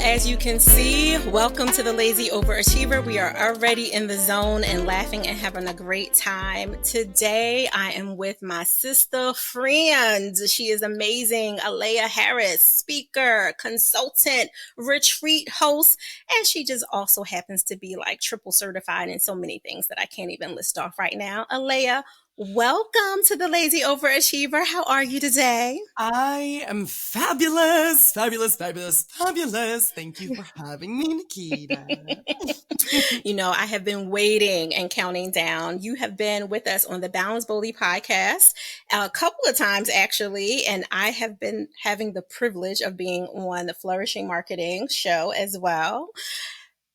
As you can see, welcome to the Lazy Overachiever. We are already in the zone and laughing and having a great time. Today, I am with my sister friend. She is amazing. Aleya Harris, speaker, consultant, retreat host, and she just also happens to be like triple certified in so many things that I can't even list off right now. Aleya, welcome to the Lazy Overachiever. How are you today? I am fabulous, fabulous, fabulous, fabulous. Thank you for having me, Nikita. I have been waiting and counting down. You have been with us on the Balance Boldly podcast a couple of times, actually, and I have been having the privilege of being on the Flourishing Marketing show as well.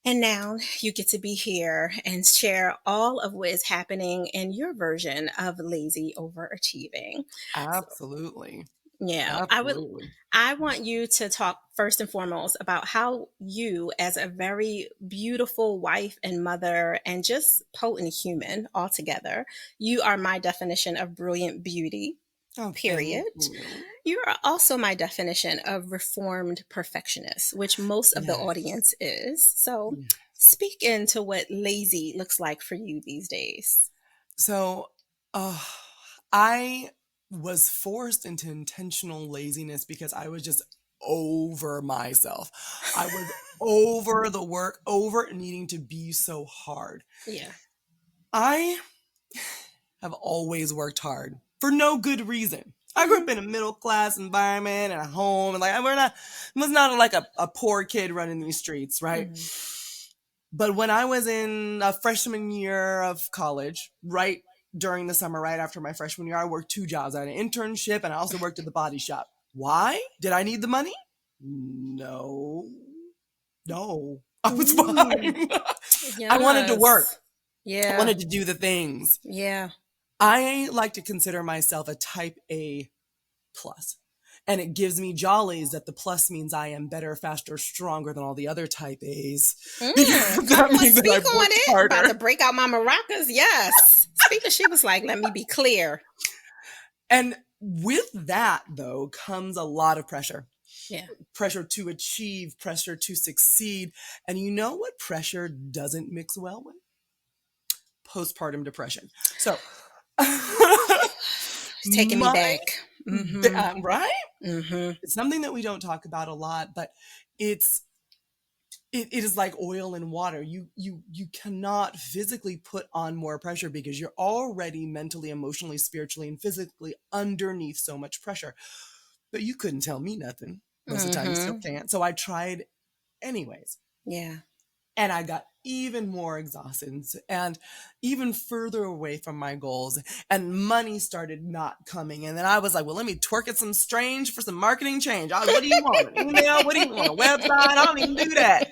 And now you get to be here and share all of what is happening in your version of lazy overachieving. Absolutely. Yeah, Absolutely. I want you to talk first and foremost about how you, as a very beautiful wife and mother and just potent human altogether, you are my definition of brilliant beauty, Oh, period. thank you. You are also my definition of reformed perfectionist, which most of the Yes. audience is. So Yeah. speak into what lazy looks like for you these days. So, I was forced into intentional laziness because I was just over myself. I was over the work, over needing to be so hard. Yeah. I have always worked hard for no good reason. I grew up in a middle class environment and a home, and like was not like a poor kid running these streets, right? But when I was in a freshman year of college, right during the summer, right after my freshman year, I worked 2 jobs. I had an internship and I also worked at the body shop. Why? Did I need the money? No. I was fine. I wanted to work. Yes. I Yeah. wanted to do the things. Yeah. I like to consider myself a type A plus. And it gives me jollies that the plus means I am better, faster, stronger than all the other type A's. Because Come that on, means that speak I've on worked it. About to harder. break out my maracas. Yes. Speaker, she was like, let me be clear. And with that, though, comes a lot of pressure. Yeah. Pressure to achieve, pressure to succeed. And you know what pressure doesn't mix well with? Postpartum depression. So, It's taking me back. right? Mm-hmm. It's something that we don't talk about a lot, but it's it is like oil and water. You cannot physically put on more pressure because you're already mentally, emotionally, spiritually, and physically underneath so much pressure. But you couldn't tell me nothing. Most of the time, you still can't. So I tried anyways. Yeah. And I got even more exhausted and even further away from my goals. And money started not coming. And then I was like, well, let me twerk at some strange for some marketing change. What do you want? An email? What do you want? A website? I don't even do that.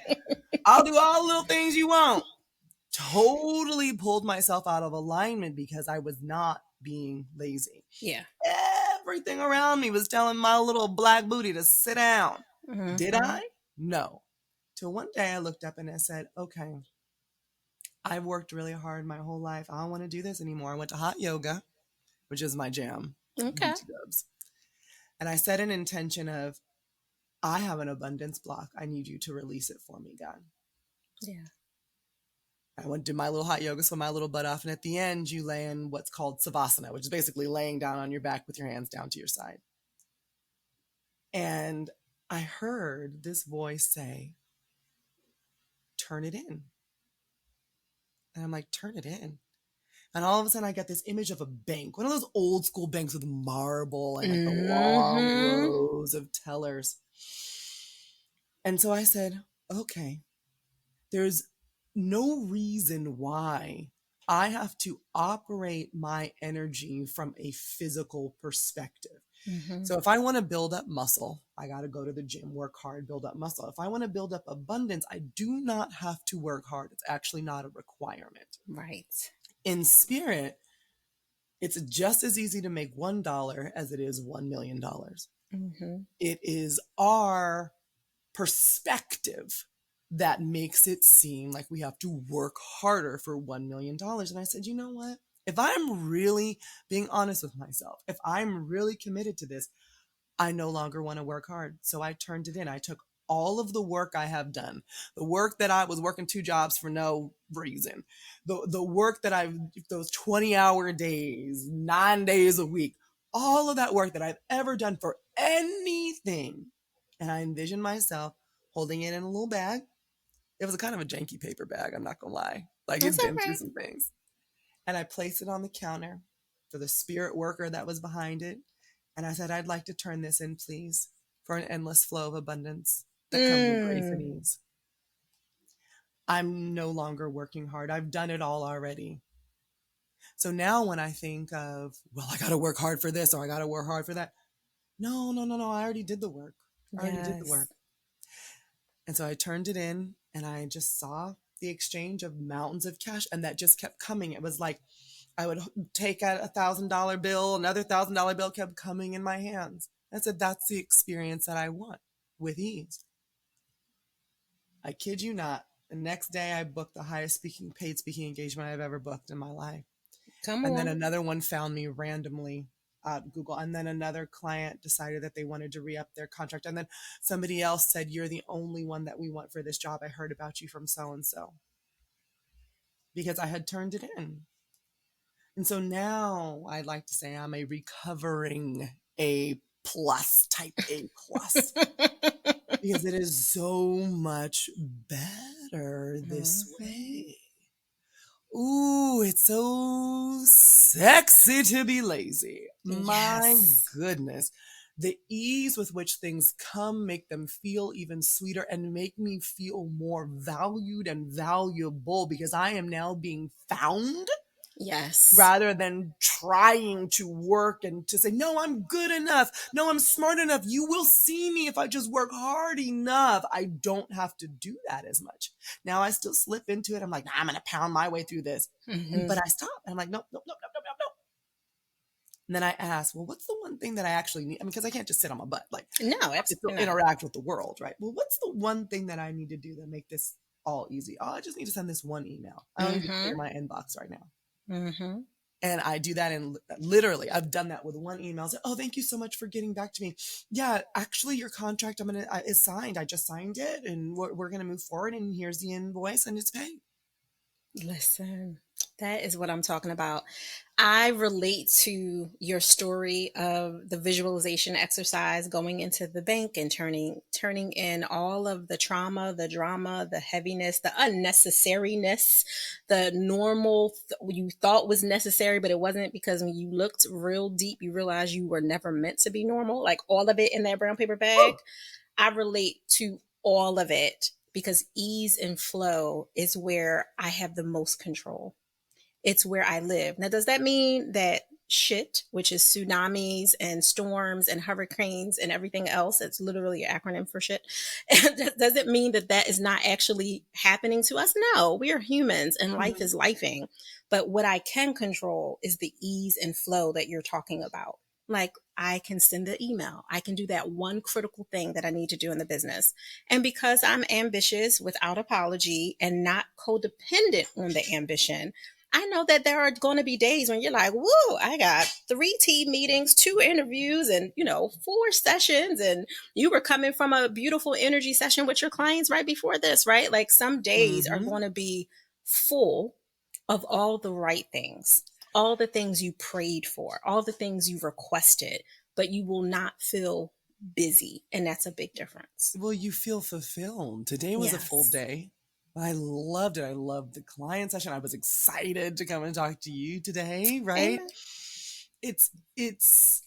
I'll do all the little things you want. Totally pulled myself out of alignment because I was not being lazy. Yeah. Everything around me was telling my little black booty to sit down. Mm-hmm. Did I? No. Till one day I looked up and I said, okay, I've worked really hard my whole life. I don't want to do this anymore. I went to hot yoga, which is my jam. Okay. BT dubs. And I set an intention of, I have an abundance block. I need you to release it for me, God. Yeah. I went to my little hot yoga, swim my little butt off. And at the end, you lay in what's called savasana, which is basically laying down on your back with your hands down to your side. And I heard this voice say, turn it in. And I'm like, turn it in. And all of a sudden, I got this image of a bank, one of those old school banks with marble and like the long rows of tellers. And so I said, okay, there's no reason why I have to operate my energy from a physical perspective. Mm-hmm. So if I want to build up muscle, I got to go to the gym, work hard, build up muscle. If I want to build up abundance, I do not have to work hard. It's actually not a requirement. Right. In spirit, it's just as easy to make $1 as it is $1 million. Mm-hmm. It is our perspective that makes it seem like we have to work harder for $1 million. And I said, you know what? If I'm really being honest with myself, if I'm really committed to this, I no longer want to work hard. So I turned it in. I took all of the work I have done, the work that I was working 2 jobs for no reason, the work that I've, those 20-hour days, 9 days a week, all of that work that I've ever done for anything. And I envision myself holding it in a little bag. It was a kind of a janky paper bag, I'm not gonna lie. Like, That's it'd all been through right. some things. And I placed it on the counter for the spirit worker that was behind it. And I said, I'd like to turn this in, please, for an endless flow of abundance that comes with grace and ease. I'm no longer working hard. I've done it all already. So now when I think of, well, I got to work hard for this or I got to work hard for that. No. I already did the work. Yes. And so I turned it in and I just saw the exchange of mountains of cash. And that just kept coming. It was like I would take out $1,000 bill, another $1,000 bill kept coming in my hands. I said, that's the experience that I want with ease. I kid you not. The next day I booked the highest paid speaking engagement I've ever booked in my life. Come And then on. another one found me randomly at Google. And then another client decided that they wanted to re-up their contract. And then somebody else said, you're the only one that we want for this job. I heard about you from so-and-so. Because I had turned it in. And so now I'd like to say I'm a recovering A plus, type A plus. Because it is so much better this way. Ooh, it's so sexy to be lazy. My Yes. goodness. The ease with which things come make them feel even sweeter and make me feel more valued and valuable because I am now being found Yes. rather than trying to work and to say, no, I'm good enough. No, I'm smart enough. You will see me if I just work hard enough. I don't have to do that as much. Now I still slip into it. I'm like, nah, I'm going to pound my way through this. But I stop. And I'm like, nope. And then I ask, well, what's the one thing that I actually need? I mean, because I can't just sit on my butt. Like, No, I still absolutely not. interact with the world, right? Well, what's the one thing that I need to do to make this all easy? Oh, I just need to send this one email. I don't need to clear my inbox right now. And I do that in literally, I've done that with one email. Say, oh, thank you so much for getting back to me. Yeah, actually your contract is signed. I just signed it and we're going to move forward and here's the invoice and it's paid. Listen, that is what I'm talking about. I relate to your story of the visualization exercise, going into the bank and turning in all of the trauma, the drama, the heaviness, the unnecessariness, the normal you thought was necessary, but it wasn't, because when you looked real deep, you realized you were never meant to be normal. Like all of it in that brown paper bag. I relate to all of it because ease and flow is where I have the most control. It's where I live. Now, does that mean that shit, which is tsunamis and storms and hurricanes and everything else, it's literally an acronym for shit, does it mean that that is not actually happening to us? No, we are humans and life is lifing. But what I can control is the ease and flow that you're talking about. Like, I can send an email. I can do that one critical thing that I need to do in the business. And because I'm ambitious without apology and not codependent on the ambition, I know that there are going to be days when you're like, whoa, I got 3 team meetings, 2 interviews, and, 4 sessions. And you were coming from a beautiful energy session with your clients right before this, right? Like, some days are going to be full of all the right things, all the things you prayed for, all the things you requested, but you will not feel busy. And that's a big difference. Well, you feel fulfilled. Today was a full Yes. day. I loved it. I loved the client session. I was excited to come and talk to you today, right? Amen. It's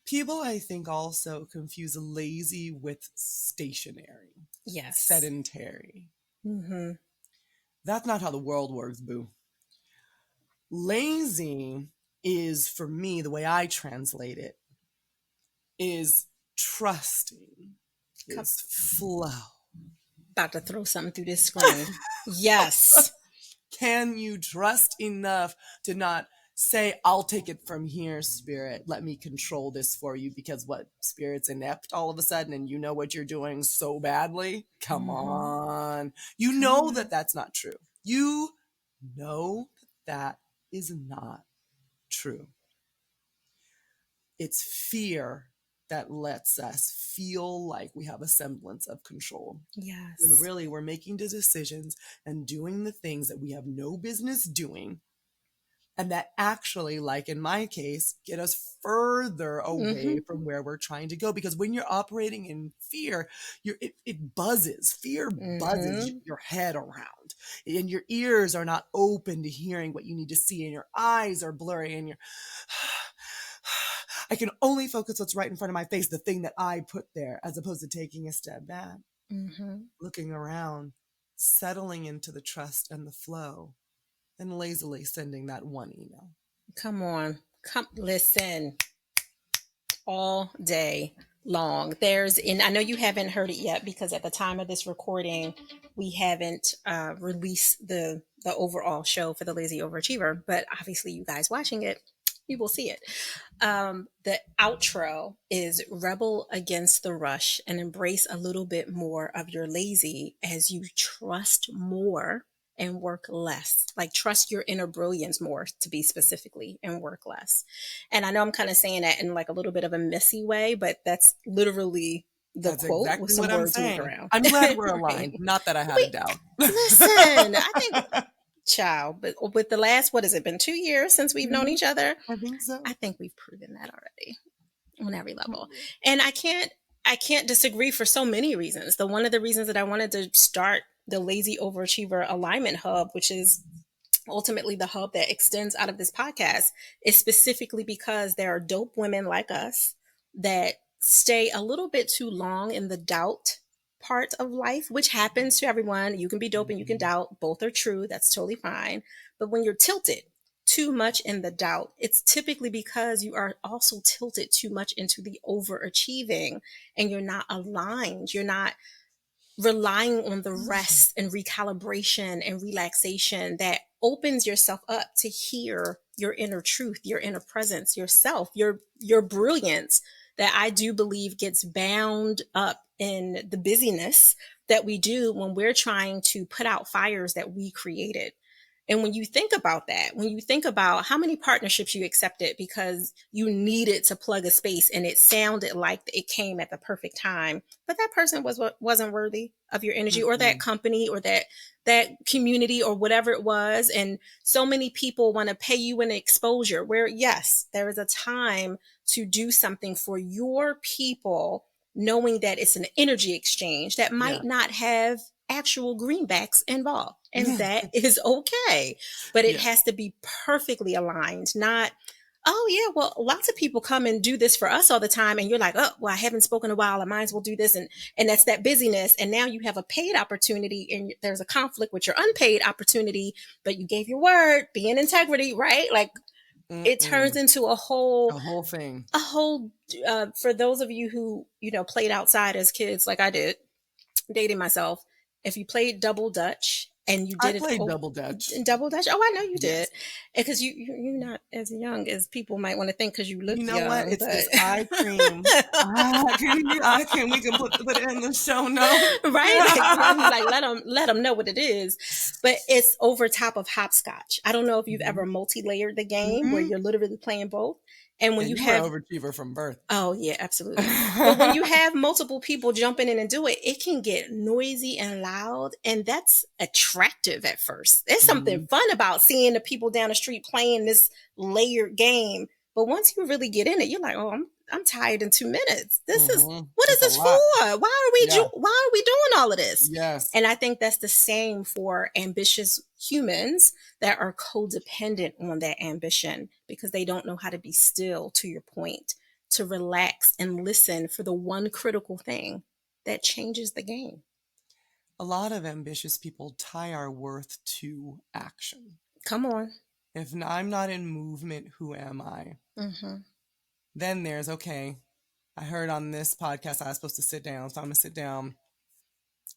people, I think, also confuse lazy with stationary, Yes. sedentary. Mm-hmm. That's not how the world works, boo. Lazy is, for me, the way I translate it, is trusting, is flow. About to throw something through this screen. Yes. Can you trust enough to not say, I'll take it from here, spirit. Let me control this for you, because what, spirit's inept all of a sudden and you know what you're doing so badly? Come on. You know that that's not true. You know that is not true. It's fear that lets us feel like we have a semblance of control. Yes. When really we're making the decisions and doing the things that we have no business doing. And that actually, like in my case, get us further away from where we're trying to go. Because when you're operating in fear, it buzzes. Fear buzzes your head around. And your ears are not open to hearing what you need to see. And your eyes are blurry. And I can only focus what's right in front of my face, the thing that I put there, as opposed to taking a step back, looking around, settling into the trust and the flow, and lazily sending that one email. Come on. Listen. All day long. And I know you haven't heard it yet because at the time of this recording, we haven't released the overall show for the Lazy Overachiever, but obviously you guys watching it, you will see it. The outro is rebel against the rush and embrace a little bit more of your lazy as you trust more and work less. Like trust your inner brilliance more, to be specifically, and work less. And I know I'm kind of saying that in like a little bit of a messy way, but that's literally that's quote exactly with some what words I'm moved saying. around. I'm glad we're aligned. Not that I had a doubt. Listen, I think, child, but with the last, what has it been, 2 years since we've known each other? I think so. I think we've proven that already on every level. And I can't disagree for so many reasons. One of the reasons that I wanted to start the Lazy Overachiever Alignment Hub, which is ultimately the hub that extends out of this podcast, is specifically because there are dope women like us that stay a little bit too long in the doubt part of life, which happens to everyone. You can be dope and you can doubt. Both are true. That's totally fine. But when you're tilted too much in the doubt, it's typically because you are also tilted too much into the overachieving and you're not aligned. You're not relying on the rest and recalibration and relaxation that opens yourself up to hear your inner truth, your inner presence, yourself, your brilliance that I do believe gets bound up in the busyness that we do when we're trying to put out fires that we created. And when you think about that, when you think about how many partnerships you accepted because you needed to plug a space and it sounded like it came at the perfect time, but that person wasn't worthy of your energy, or that company, or that community, or whatever it was. And so many people want to pay you an exposure where, yes, there is a time to do something for your people, knowing that it's an energy exchange that might not have actual greenbacks involved. And that is okay. But it has to be perfectly aligned, not, oh yeah, well, lots of people come and do this for us all the time. And you're like, oh, well, I haven't spoken in a while. I might as well do this. And that's that busyness. And now you have a paid opportunity and there's a conflict with your unpaid opportunity, but you gave your word, be in integrity, right? Like it turns into a whole thing. For those of you who, played outside as kids, like I did, dating myself, if you played double dutch and you did double dutch. Oh, I know you did, because you're not as young as people might want to think because you look young. You know what? It's this eye cream. Eye cream. We can put it in the show notes, right? Like let them know what it is. But it's over top of hopscotch. I don't know if you've ever multi-layered the game where you're literally playing both. And when you have overachiever from birth. Oh yeah, absolutely. But when you have multiple people jumping in and do it, it can get noisy and loud, and that's attractive at first. There's something fun about seeing the people down the street playing this layered game. But once you really get in it, you're like, oh, I'm tired in 2 minutes. This is what is this for? Why are we doing all of this? Yes. And I think that's the same for ambitious humans that are codependent on that ambition because they don't know how to be still, to your point, to relax and listen for the one critical thing that changes the game. A lot of ambitious people tie our worth to action. Come on. If I'm not in movement, who am I? Then there's, okay, I heard on this podcast I was supposed to sit down, so I'm going to sit down.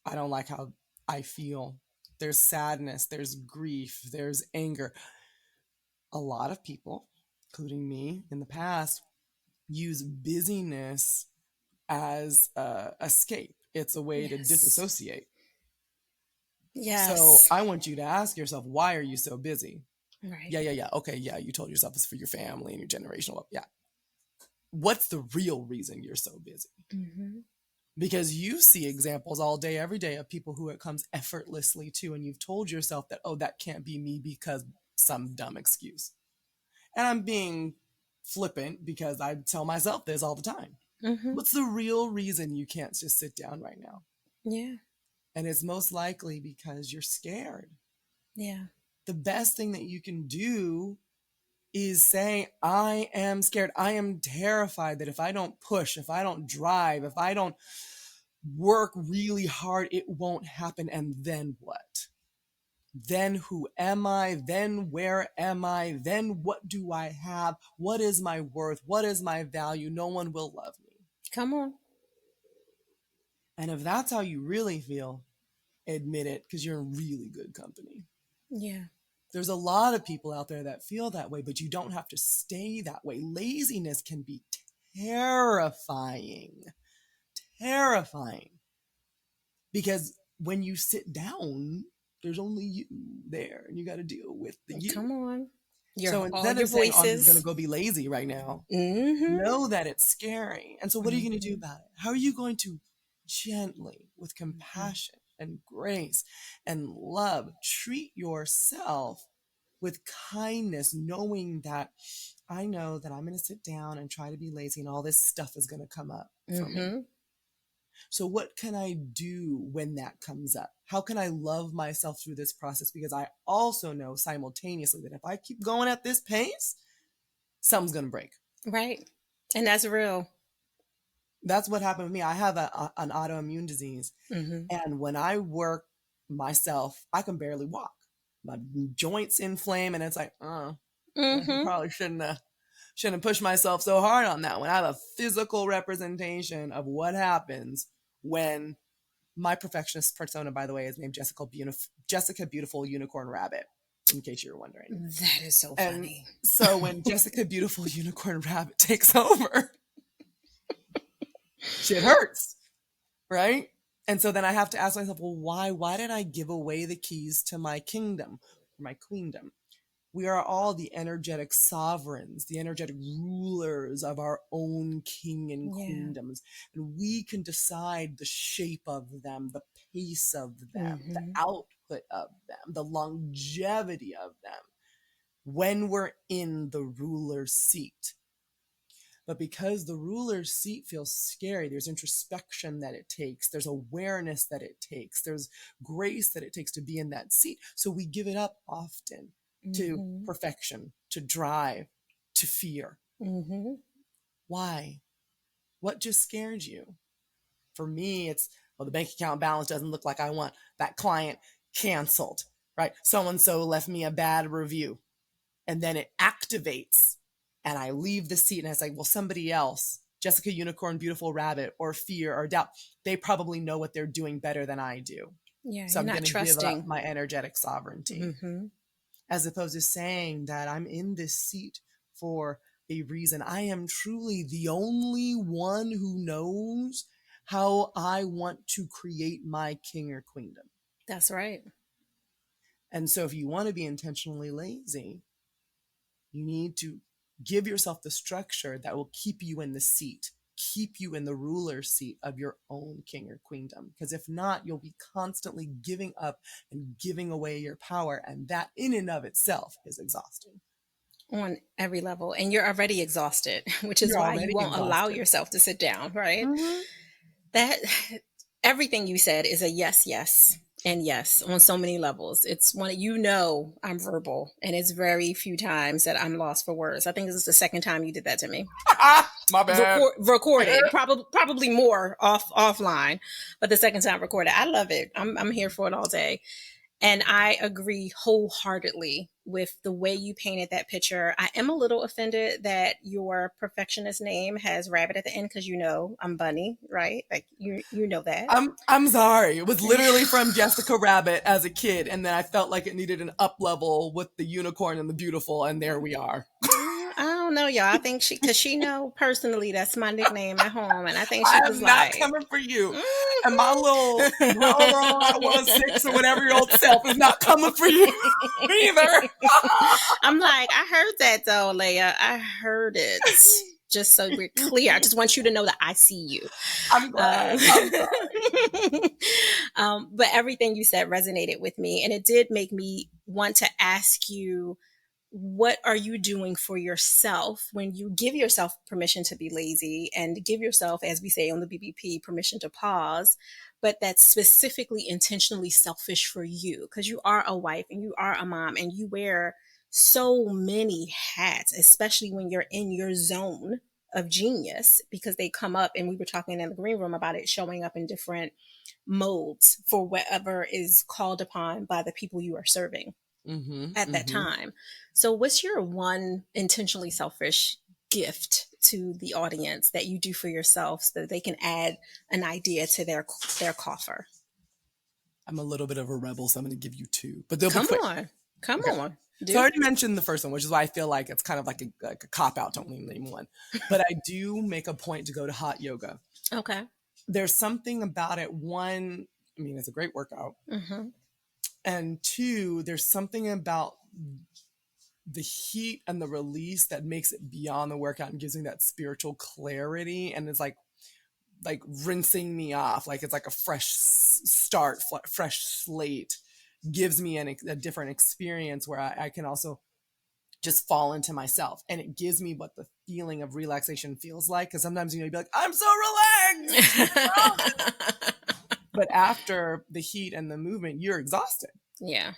I don't like how I feel. There's sadness, there's grief, there's anger. A lot of people, including me in the past, use busyness as escape. It's a way to disassociate. Yes. So I want you to ask yourself, why are you so busy? Right. Yeah. Okay, yeah, you told yourself it's for your family and your generational. Yeah. what's the real reason you're so busy? Mm-hmm. Because you see examples all day, every day of people who it comes effortlessly to, and you've told yourself that, oh, that can't be me because some dumb excuse. And I'm being flippant because I tell myself this all the time. Mm-hmm. What's the real reason you can't just sit down right now? Yeah. And it's most likely because you're scared. Yeah. The best thing that you can do is say, I am scared. I am terrified that if I don't push, if I don't drive, if I don't work really hard, it won't happen. And then what? Then who am I? Then where am I? Then what do I have? What is my worth? What is my value? No one will love me. Come on. And if that's how you really feel, admit it, because you're in really good company. Yeah. There's a lot of people out there that feel that way, but you don't have to stay that way. Laziness can be terrifying. Terrifying. Because when you sit down, there's only you there, and you got to deal with the you. Come on. So instead of saying, oh, I'm just going to go be lazy right now, know that it's scary. And so what are you going to do about it? How are you going to gently, with compassion and grace and love, treat yourself with kindness, knowing that I know that I'm going to sit down and try to be lazy and all this stuff is going to come up for me. So what can I do when that comes up? How can I love myself through this process? Because I also know simultaneously that if I keep going at this pace, something's going to break. Right. And that's real. That's what happened with me. I have an autoimmune disease. And when I work myself, I can barely walk. My joints inflame, and it's like, I probably shouldn't have pushed myself so hard on that one. I have a physical representation of what happens when my perfectionist persona, by the way, is named Jessica Beautiful Unicorn Rabbit, in case you're wondering. That is so funny. So when Jessica Beautiful Unicorn Rabbit takes over, shit hurts, right? And so then I have to ask myself, well, why did I give away the keys to my kingdom, my queendom? We are all the energetic sovereigns, the energetic rulers of our own king and queendoms. And we can decide the shape of them, the pace of them, the output of them, the longevity of them when we're in the ruler's seat. But because the ruler's seat feels scary, there's introspection that it takes, there's awareness that it takes, there's grace that it takes to be in that seat. So we give it up often to perfection, to drive, to fear. Why? What just scared you? For me, it's, well, the bank account balance doesn't look like I want. That client canceled, right? So-and-so left me a bad review. And then it activates. And I leave the seat and I say, well, somebody else, Jessica Unicorn, Beautiful Rabbit, or fear or doubt, they probably know what they're doing better than I do. Yeah, so I'm going to give up my energetic sovereignty. As opposed to saying that I'm in this seat for a reason. I am truly the only one who knows how I want to create my king or queendom. That's right. And so if you want to be intentionally lazy, you need to give yourself the structure that will keep you in the seat, keep you in the ruler's seat of your own king or queendom. Because if not, you'll be constantly giving up and giving away your power. And that in and of itself is exhausting. On every level. And you're already exhausted, which is why you won't allow yourself to sit down, right? That everything you said is a yes, yes. And yes, on so many levels. It's one, I'm verbal, and it's very few times that I'm lost for words. I think this is the second time you did that to me. My bad. Recorded, probably more offline, but the second time recorded. I love it. I'm here for it all day. And I agree wholeheartedly with the way you painted that picture. I am a little offended that your perfectionist name has rabbit at the end because I'm Bunny, right? Like you know that. I'm sorry. It was literally from Jessica Rabbit as a kid, and then I felt like it needed an up level with the unicorn and the beautiful, and there we are. I don't know, y'all. I think she know personally that's my nickname at home, and I think she was not coming for you. And my little 6 or whatever year old self is not coming for you either. I'm like, I heard that though, Aleya. I heard it. just so we're clear. I just want you to know that I see you. I'm glad. I'm sorry. But everything you said resonated with me, and it did make me want to ask you, what are you doing for yourself when you give yourself permission to be lazy and give yourself, as we say on the BBP, permission to pause, but that's specifically intentionally selfish for you? Because you are a wife and you are a mom and you wear so many hats, especially when you're in your zone of genius, because they come up, and we were talking in the green room about it showing up in different modes for whatever is called upon by the people you are serving at that time. So what's your one intentionally selfish gift to the audience that you do for yourself so that they can add an idea to their coffer? I'm a little bit of a rebel, so I'm going to give you two, but they'll be Come quick. on. Come Okay. on. So I already mentioned the first one, which is why I feel like it's kind of like a cop-out to only name one. But I do make a point to go to hot yoga. Okay. There's something about it. One, I mean, it's a great workout. And two, there's something about the heat and the release that makes it beyond the workout and gives me that spiritual clarity. And it's like rinsing me off. Like it's like a fresh start, fresh slate, gives me a different experience where I can also just fall into myself, and it gives me what the feeling of relaxation feels like. Because sometimes, you'd be like, I'm so relaxed. But after the heat and the movement, you're exhausted. Yeah.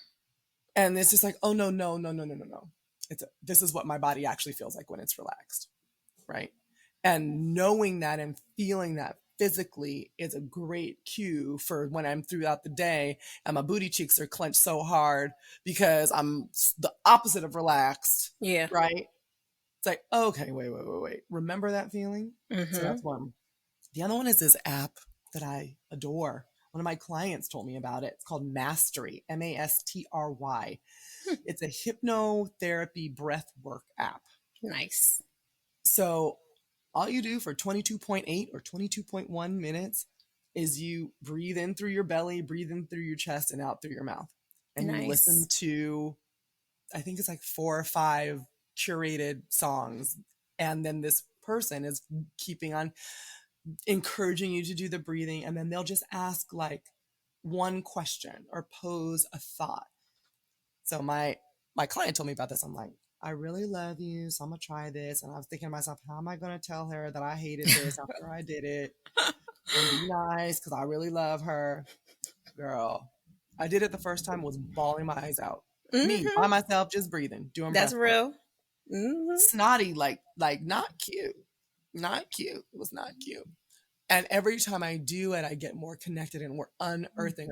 And it's just like, oh, no. This is what my body actually feels like when it's relaxed. Right. And knowing that and feeling that physically is a great cue for when I'm throughout the day and my booty cheeks are clenched so hard because I'm the opposite of relaxed. Yeah. Right. It's like, okay, wait. Remember that feeling? So that's one. The other one is this app that I adore. One of my clients told me about it. It's called Mastery, Mastry. It's a hypnotherapy breath work app. Nice. So all you do for 22.8 or 22.1 minutes is you breathe in through your belly, breathe in through your chest, and out through your mouth. And you listen to, I think it's like 4 or 5 curated songs. And then this person is keeping on encouraging you to do the breathing. And then they'll just ask like one question or pose a thought. So my client told me about this. I'm like, I really love you, so I'm gonna try this. And I was thinking to myself, how am I gonna tell her that I hated this after I did it? And be nice, because I really love her. Girl, I did it the first time, was bawling my eyes out. Me, by myself, just breathing, doing That's breath real. Snotty, like not cute. Not cute. It was not cute. And every time I do it, I get more connected and we're unearthing.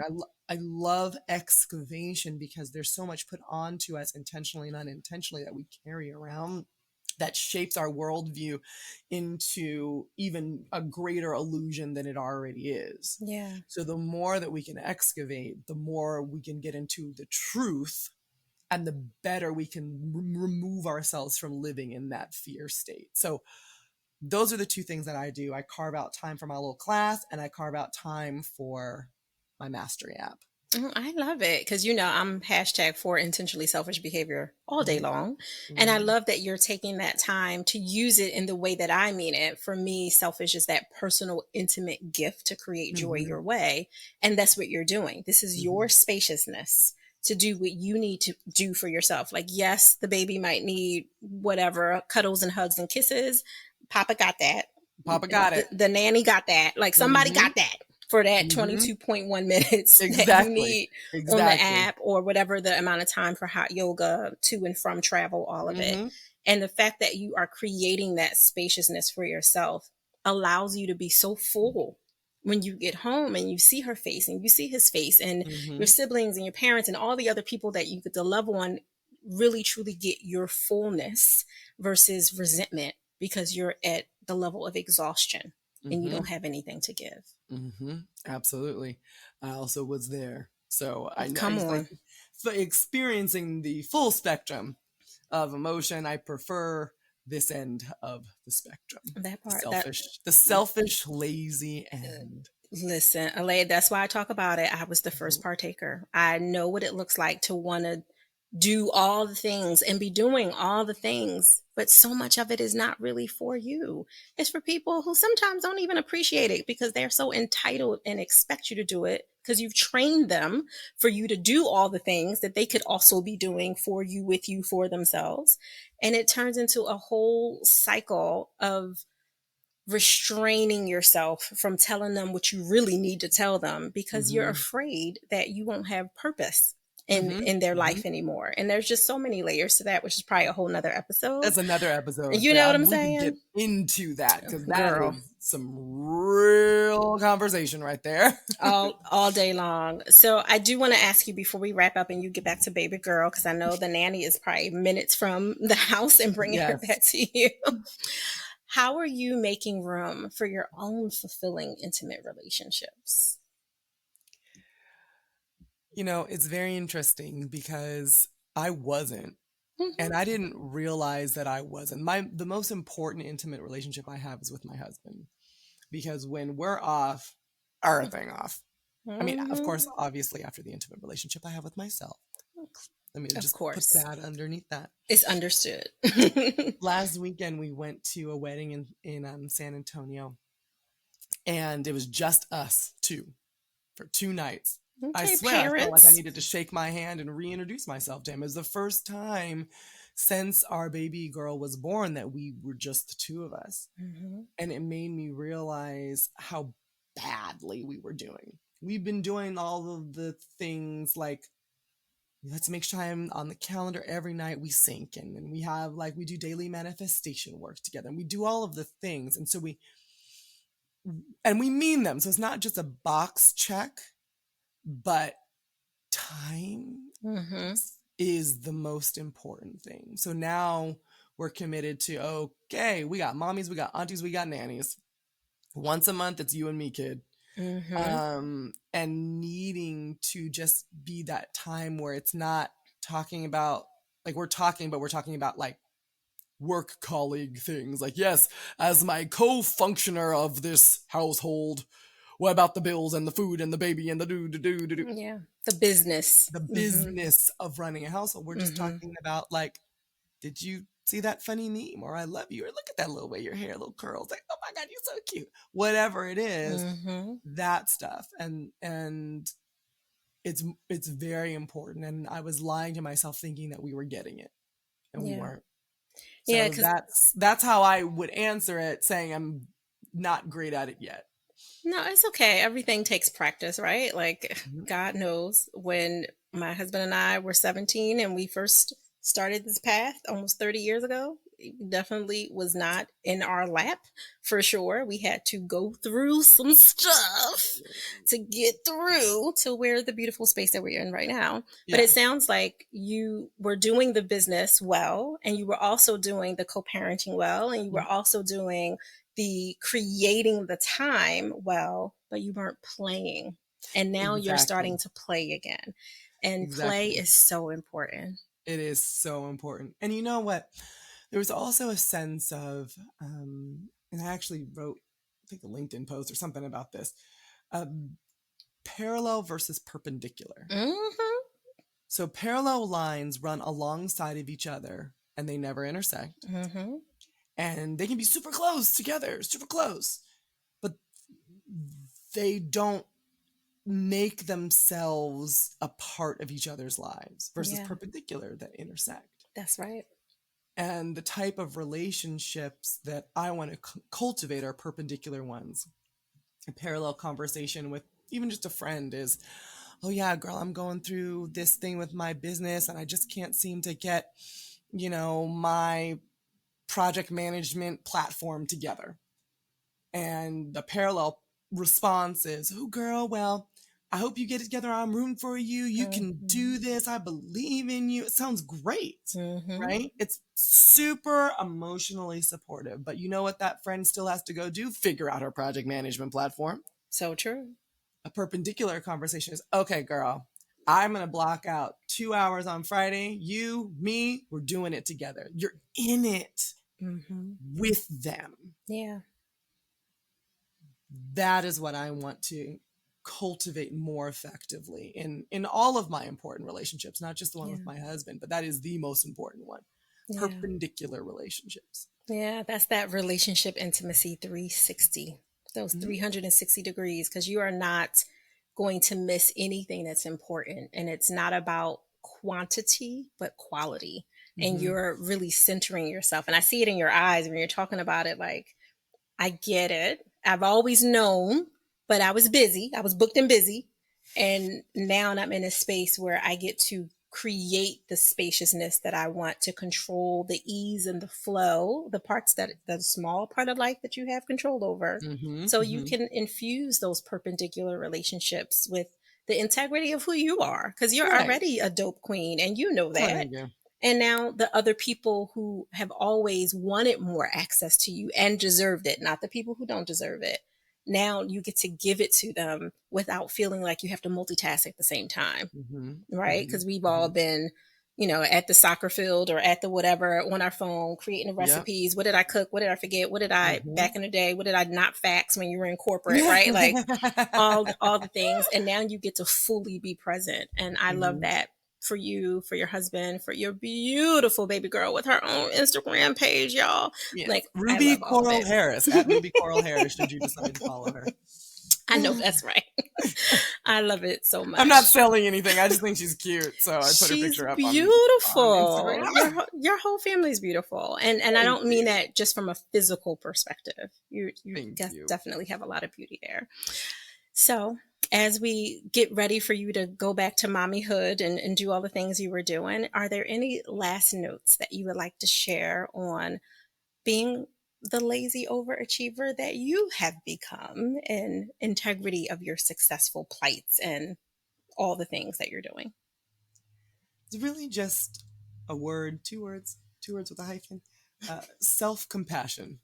I love excavation because there's so much put onto us intentionally and unintentionally that we carry around that shapes our worldview into even a greater illusion than it already is. Yeah. So the more that we can excavate, the more we can get into the truth, and the better we can remove ourselves from living in that fear state. So those are the two things that I do. I carve out time for my little class, and I carve out time for my Mastery app. I love it because, I'm hashtag for intentionally selfish behavior all day long. And I love that you're taking that time to use it in the way that I mean it. For me, selfish is that personal, intimate gift to create joy your way. And that's what you're doing. This is your spaciousness to do what you need to do for yourself. Like, yes, the baby might need whatever, cuddles and hugs and kisses. Papa got that. Papa got it. The nanny got that. Like somebody got that. For that 22.1 minutes that you need on the app, or whatever the amount of time for hot yoga, to and from travel, all of it. And the fact that you are creating that spaciousness for yourself allows you to be so full when you get home and you see her face and you see his face and your siblings and your parents and all the other people that you get to love on, really truly get your fullness versus resentment because you're at the level of exhaustion and you don't have anything to give. Absolutely. I also was there. So I know like, experiencing the full spectrum of emotion. I prefer this end of the spectrum. That part. The selfish, lazy end. Listen, Aleya, that's why I talk about it. I was the first partaker. I know what it looks like to want to do all the things and be doing all the things, but so much of it is not really for you. It's for people who sometimes don't even appreciate it because they're so entitled and expect you to do it because you've trained them for you to do all the things that they could also be doing for you, with you, for themselves. And it turns into a whole cycle of restraining yourself from telling them what you really need to tell them because you're Mm-hmm. afraid that you won't have purpose Mm-hmm. in their Mm-hmm. life anymore. And there's just so many layers to that, which is probably a whole nother episode. That's another episode. You know what I'm We could get saying? into that because that Girl, is some real conversation right there. all day long. So I do want to ask you before we wrap up and you get back to baby girl, because I know the nanny is probably minutes from the house and bringing her Yes. back to you. How are you making room for your own fulfilling intimate relationships? It's very interesting because I wasn't. And Mm-hmm. I didn't realize that I wasn't. The most important intimate relationship I have is with my husband. Because when we're off, everything off. I mean, of Mm-hmm. course, obviously after the intimate relationship I have with myself. Let me Of just put course. that underneath that. It's understood. Last weekend we went to a wedding in San Antonio, and it was just us two for 2 nights. I Okay, swear I felt like I parents. needed to shake my hand and reintroduce myself to him. It was the first time since our baby girl was born that we were just the two of us. Mm-hmm. And it made me realize how badly we were doing. We've been doing all of the things like, let's make time on the calendar every night we sync, and we have we do daily manifestation work together, and we do all of the things. And so we mean them. So it's not just a box check, but time Mm-hmm. is the most important thing. So now we're committed to, okay, we got mommies, we got aunties, we got nannies. Once a month, it's you and me, kid. Mm-hmm. And needing to just be that time where it's not talking about we're talking, but we're talking about work colleague things. Yes, as my co-functioner of this household, what about the bills and the food and the baby and the do? Yeah. The business. The Mm-hmm. business of running a household. We're just Mm-hmm. talking about did you see that funny meme? Or I love you. Or look at that little way your hair, little curls. Oh my God, you're so cute. Whatever it is, Mm-hmm. that stuff. And it's very important. And I was lying to myself thinking that we were getting it, and we Yeah. weren't. Yeah, So because that's how I would answer it, saying I'm not great at it yet. no, it's okay. Everything takes practice, right? Mhm. God knows when my husband and I were 17 and we first started this path almost 30 years ago, it definitely was not in our lap for sure. We had to go through some stuff to get through to where the beautiful space that we're in right now. But Yeah. it sounds like you were doing the business well, and you were also doing the co parenting well, and you were Mhm. also doing the creating the time well, but you weren't playing. And now you're starting Exactly. to play again. And play Exactly. is so important. It is so important. And you know what? There was also a sense of, and I actually wrote, I think, a LinkedIn post or something about this, parallel versus perpendicular. Mm-hmm. So parallel lines run alongside of each other and they never intersect. Mm-hmm. And they can be super close together, super close, but they don't make themselves a part of each other's lives versus Yeah, perpendicular that intersect. that's right. And the type of relationships that I want to cultivate are perpendicular ones. A parallel conversation with even just a friend is, oh yeah, girl, I'm going through this thing with my business and I just can't seem to get, my project management platform together. And the parallel response is, oh girl, well, I hope you get it together. I'm rooting for you. You can Mm-hmm. do this. I believe in you. It sounds great, Mm-hmm. right? It's super emotionally supportive. But you know what that friend still has to go do? Figure out her project management platform. So true. A perpendicular conversation is, okay, girl, I'm going to block out 2 hours on Friday. You, me, we're doing it together. You're in it Mm-hmm. with them. Yeah. That is what I want to cultivate more effectively in all of my important relationships, not just the one Yeah. with my husband, but that is the most important one. Yeah. Perpendicular relationships. Yeah, that's that relationship intimacy 360, those 360 degrees, because you are not going to miss anything that's important. And it's not about quantity, but quality. And you're really centering yourself. And I see it in your eyes when you're talking about it. Like, I get it. I've always known, but I was busy. I was booked and busy. And now I'm in a space where I get to create the spaciousness that I want, to control the ease and the flow, the parts that the small part of life that you have control over. So you can infuse those perpendicular relationships with the integrity of who you are, because you're Right. already a dope queen and you know Oh, that. thank you. And now the other people who have always wanted more access to you and deserved it, not the people who don't deserve it, now you get to give it to them without feeling like you have to multitask at the same time, right? Because we've all been, at the soccer field or at the whatever on our phone, creating the recipes. What did I cook? What did I forget? What did I, back in the day, what did I not fax when you were in corporate, right? Like all the things. And now you get to fully be present. And I love that for you, for your husband, for your beautiful baby girl with her own Instagram page, y'all. Yes. Like, Ruby I love all of Coral it. Harris, at Ruby Coral Harris, should you decide to follow her. I know that's right. I love it so much. I'm not selling anything. I just think she's cute, so I put her picture up beautiful. on Instagram. Your whole family is beautiful, and I don't mean that just from a physical perspective. You definitely have a lot of beauty there. So as we get ready for you to go back to mommyhood and do all the things you were doing, are there any last notes that you would like to share on being the lazy overachiever that you have become, and integrity of your successful plights and all the things that you're doing? It's really just a word, two words with a hyphen. Self-compassion.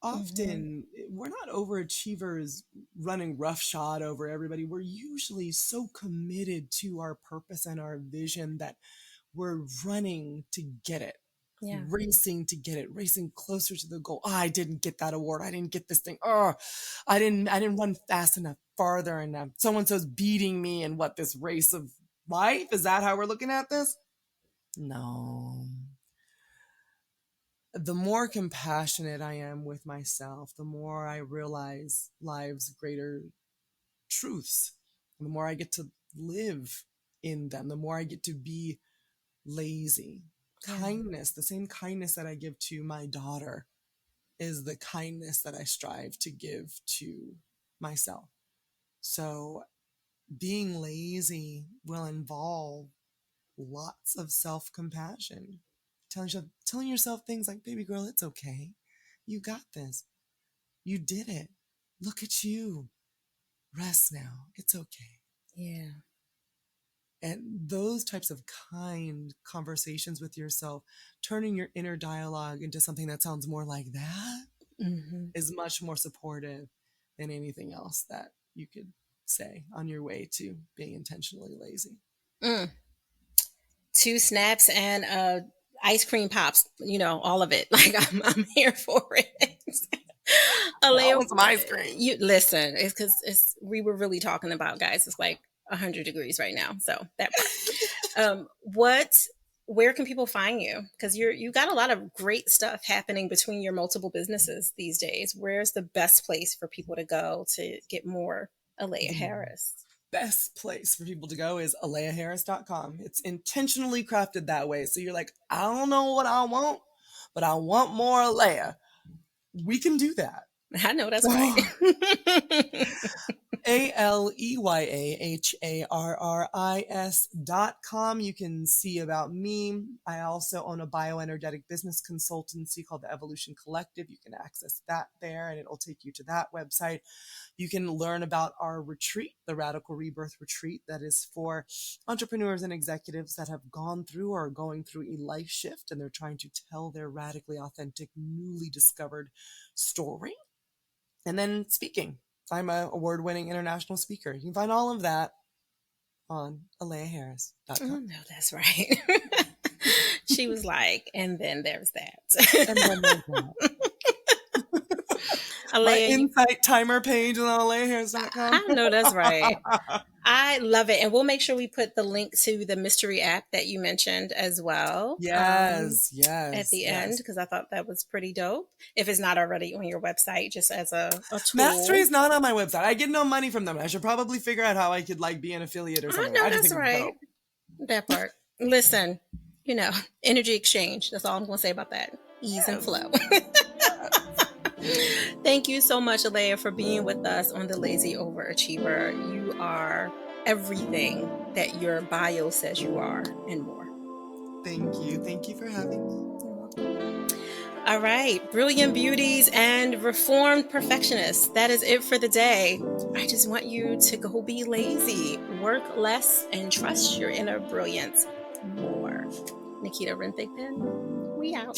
Often we're not overachievers running roughshod over everybody. We're usually so committed to our purpose and our vision that we're running to get it. Racing to get it, racing closer to the goal. Oh, I didn't get that award. I didn't get this thing. Oh, I didn't run fast enough, farther enough. So-and-so's beating me in this race of life. Is that how we're looking at this? No. The more compassionate I am with myself, the more I realize life's greater truths. The more I get to live in them, the more I get to be lazy. Kindness, the same kindness that I give to my daughter is the kindness that I strive to give to myself. So being lazy will involve lots of self-compassion. Telling yourself things like, baby girl, it's okay. You got this. You did it. Look at you. Rest now. It's okay. Yeah. And those types of kind conversations with yourself, turning your inner dialogue into something that sounds more like that, is much more supportive than anything else that you could say on your way to being intentionally lazy. 2 snaps and ice cream pops, all of it. Like I'm here for it. I want some ice cream. You listen, it's because we were really talking about, guys, it's like 100 degrees right now. So that part. Where can people find you? Because you got a lot of great stuff happening between your multiple businesses these days. Where's the best place for people to go to get more Aleya Harris? Best place for people to go is aleyaharris.com. It's intentionally crafted that way. So you're like, I don't know what I want, but I want more Aleya. We can do that. I know that's right. ALEYAHARRIS.com. You can see about me. I also own a bioenergetic business consultancy called the Evolution Collective. You can access that there, and it'll take you to that website. You can learn about our retreat, the Radical Rebirth retreat, that is for entrepreneurs and executives that have gone through or are going through a life shift, and they're trying to tell their radically authentic, newly discovered story. And then speaking. I'm an award-winning international speaker. You can find all of that on aleyaharris.com. Oh, no, that's right. She was like, and then there's that. And then there's that. My Aleya, insight timer page is on AleyaHarris.com. I know that's right. I love it. And we'll make sure we put the link to the mystery app that you mentioned as well. Yes, At yes, the end, yes. because I thought that was pretty dope. If it's not already on your website, just as a Mastery tool. is not on my website. I get no money from them. I should probably figure out how I could like be an affiliate or I something. know I just that's think it's right. dope. That part. Listen, energy exchange. That's all I'm going to say about that. Ease and Yes. flow. Thank you so much, Aleya, for being with us on the Lazy Overachiever. You are everything that your bio says you are and more. Thank you. Thank you for having me. You're welcome. All right, brilliant beauties and reformed perfectionists. That is it for the day. I just want you to go be lazy, work less, and trust your inner brilliance more. Nikita Renthigpen, we out.